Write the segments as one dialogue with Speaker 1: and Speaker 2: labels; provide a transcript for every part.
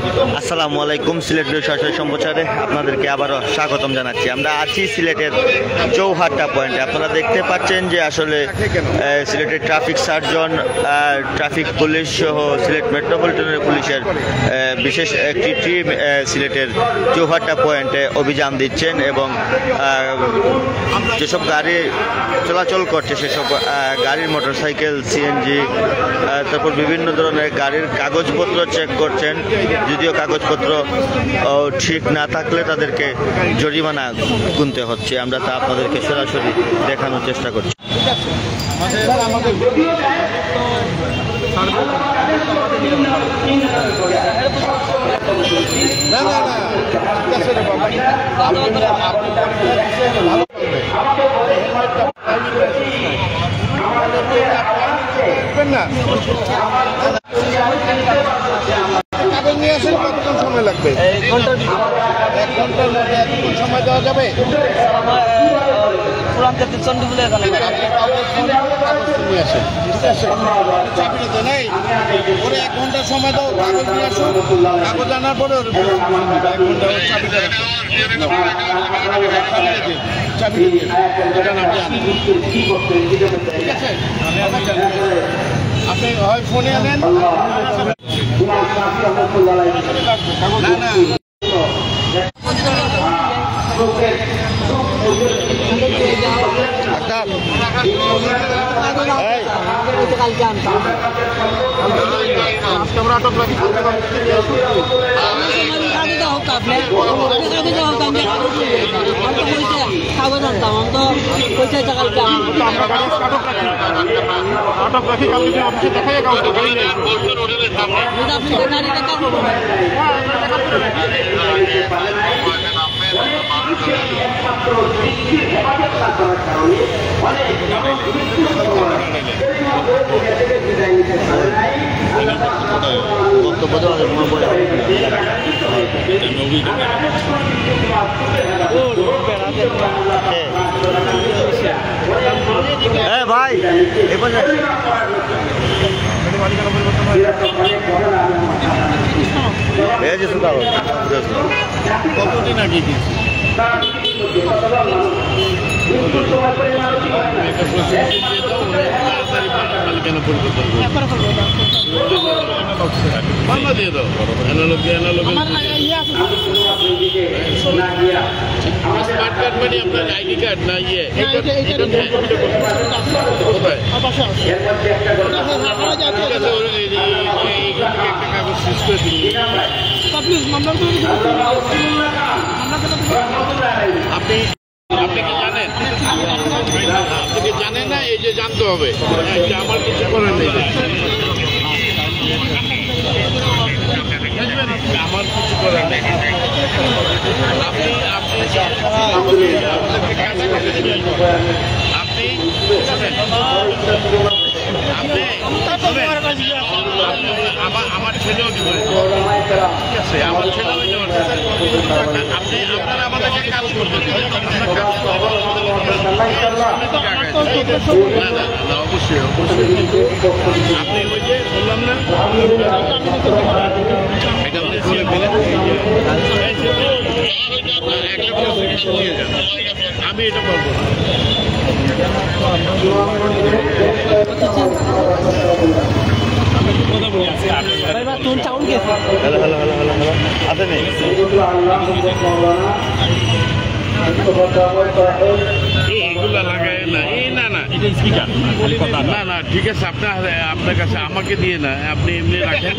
Speaker 1: আসসালামু আলাইকুম। সিলেটের সরাসরি সম্প্রচারে আপনাদেরকে আবারও স্বাগতম জানাচ্ছি। আমরা আছি সিলেটের চৌহাট্টা পয়েন্টে। আপনারা দেখতে পাচ্ছেন যে আসলে সিলেটের ট্রাফিক সার্জন, ট্রাফিক পুলিশ সহ সিলেট মেট্রোপলিটনের পুলিশের বিশেষ একটি টিম সিলেটের চৌহাট্টা পয়েন্টে অভিযান দিচ্ছেন এবং যেসব গাড়ি চলাচল করছে সেসব গাড়ির মোটরসাইকেল, সিএনজি, তারপর বিভিন্ন ধরনের গাড়ির কাগজপত্র চেক করছেন। যদিও কাগজপত্র ঠিক না থাকলে তাদেরকে জরিমানা গুনতে হচ্ছে। আমরা তা আপনাদেরকে সরাসরি দেখানোর চেষ্টা করছি।
Speaker 2: কাগজ নিয়ে আসেন, কতক্ষণ সময় লাগবে? 1 ঘন্টার মধ্যে এতক্ষণ সময় দেওয়া যাবে? নিয়ে আসেন, চাবিটা নেই ওরে 1 ঘন্টার সময় দাও, কাগজ নিয়ে আসুন। কাগজ আনার পরে 1 ঘন্টা চাবিটা ঠিক আছে। আপনি হয় ফোনে আনেন না না
Speaker 1: ভাই
Speaker 2: কতদিন আগে দিয়ে দাও স্মার্ট কার্ড মানে আপনার আইডি কার্ড না ইয়ে কোথায় একটা কাগজ শেষ করে দিন। আপনি কি জানেন? আপনি কি জানেন না? এই যে জানতে হবে, আমার কিছু করার নেই, আমার কিছু করার নেই। আপনি আমার ছেলেও ঠিক আছে, আমার ছেলেও আপনারা আমাদেরকে কাজ করতে না অবশ্যই আপনি ওই যে বললাম না এটা নিয়ে যান, আমি এটা পারবো না। এগুলা লাগায় না, না না এটা স্পিকার না না ঠিক আছে। আপনার কাছে আমাকে দিয়ে না, আপনি এমনি রাখেন।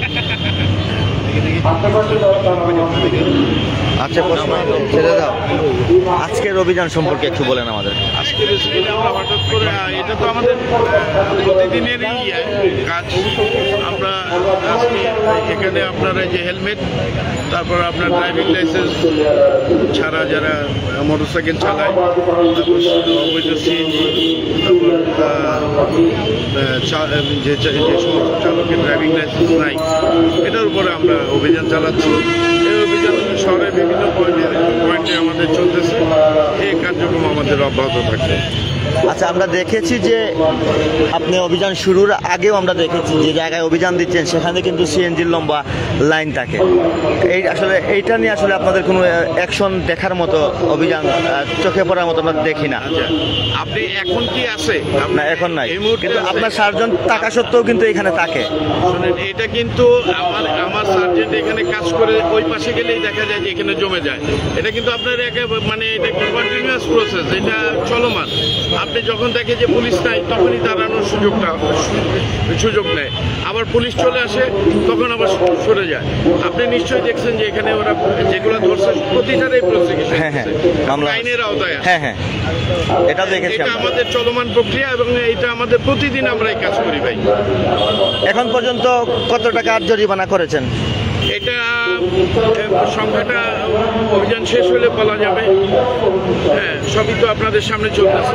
Speaker 1: আচ্ছা, প্রশ্ন ছেড়ে দাও। আজকের অভিযান সম্পর্কে একটু বলেন আমাদের।
Speaker 2: আজকে বেসিক্যালি আমরা হঠাৎ করে, এটা তো আমাদের প্রতিদিনেরই কাজ। আমরা আজকে এখানে আপনারা যে হেলমেট, তারপর আপনার ড্রাইভিং লাইসেন্স ছাড়া যারা মোটরসাইকেল চালায়, তারপর অবৈধ সিএনজি, তারপর যে সমস্ত চালকের ড্রাইভিং লাইসেন্স নাই, এটার উপরে আমরা অভিযান চালাচ্ছি। এই অভিযান শহরের বিভিন্ন পয়েন্টে আমাদের চলতেছে। এই কার্যক্রম আমাদের অব্যাহত থাকবে।
Speaker 1: আচ্ছা, আমরা দেখেছি যে আপনি অভিযান শুরুর আগেও আমরা দেখেছি যে জায়গায় অভিযান দিচ্ছেন সেখানে কিন্তু সিএনজির লম্বা লাইন থাকে। এইটা নিয়ে আসলে আপনাদের কোনো অ্যাকশন দেখার মতো অভিযান চোখে পড়ার মতো আমরা দেখি না।
Speaker 2: আপনি এখন কি আছে?
Speaker 1: না, এখন নাই,
Speaker 2: এই মুহূর্তে
Speaker 1: কিন্তু
Speaker 2: আছে।
Speaker 1: আপনার সার্জন টাকা সত্ত্বেও কিন্তু এখানে থাকে।
Speaker 2: শুনেন, এটা কিন্তু আমার সার্জেন্ট এখানে কাজ করে ওই পাশে গেলেই দেখা যায় যে এখানে জমে যায়। এটা কিন্তু আপনার মানে এটা কন্টিনিউয়াস প্রসেস, এটা চলমান। আপনি যখন দেখে যে পুলিশ নাই তখনই দাঁড়ানোর সুযোগ নেয়, আবার পুলিশ চলে আসে তখন আবার সরে যায়। আপনি নিশ্চয়ই দেখছেন যে এখানে ওরা যেগুলো ধরছে প্রতিটারই প্রসিকিউশন, আইনের আওতায়।
Speaker 1: হ্যাঁ, এটা দেখেছি।
Speaker 2: এটা আমাদের চলমান প্রক্রিয়া এবং এটা আমাদের প্রতিদিন আমরা এই কাজ করি ভাই।
Speaker 1: এখন পর্যন্ত কত টাকা জরিমানা করেছেন?
Speaker 2: এটা সংখ্যাটা অভিযান শেষ হলে বলা যাবে। হ্যাঁ, সবই তো আপনাদের সামনে চলতেছে,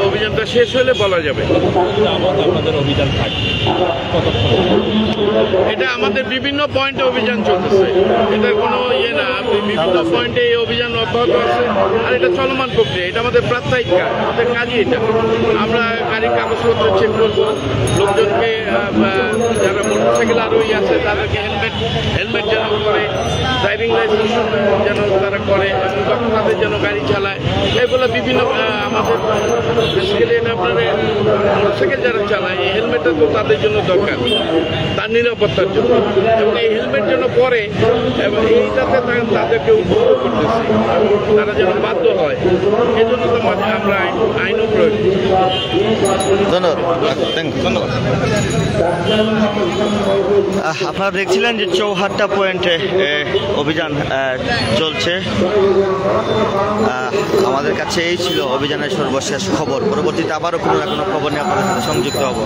Speaker 2: অভিযানটা শেষ হলে বলা যাবে। এটা আমাদের বিভিন্ন পয়েন্টে অভিযান চলতেছে, এটা কোনো ইয়ে না, বিভিন্ন পয়েন্টে এই অভিযান অব্যাহত আছে। আর এটা চলমান প্রক্রিয়া, এটা আমাদের প্রাত্যহিক কাজ, আমাদের কাজই এটা। আমরা গাড়ির কাগজপত্র চেক করবো, লোকজনকে যারা মোটরসাইকেল আরোহী আছে তাদেরকে হেলমেট যেন করে, ড্রাইভিং লাইসেন্স যেন তারা করে এবং তাদের যেন গাড়ি চালায়, এগুলো বিভিন্ন আমাদের বেসিক্যালি আপনারা মোটরসাইকেল যারা চালায় এই হেলমেটটা তো তাদের জন্য দরকার, তার নিরাপত্তার জন্য, এবং এই হেলমেট যেন পরে এবং এইটাতে তাদেরকে উদ্বুদ্ধ করতেছি তারা যেন বাধ্য হয়, এই জন্য তো আমরা আইনও প্রয়োগ।
Speaker 1: ধন্যবাদ। আপনারা দেখছিলেন যে চৌহাট্টা পয়েন্টে অভিযান চলছে। আমাদের কাছে এই ছিল অভিযানের সর্বশেষ খবর। পরবর্তীতে আবারও কোনো না কোনো খবর নিয়ে আপনাদের সাথে সংযুক্ত হব।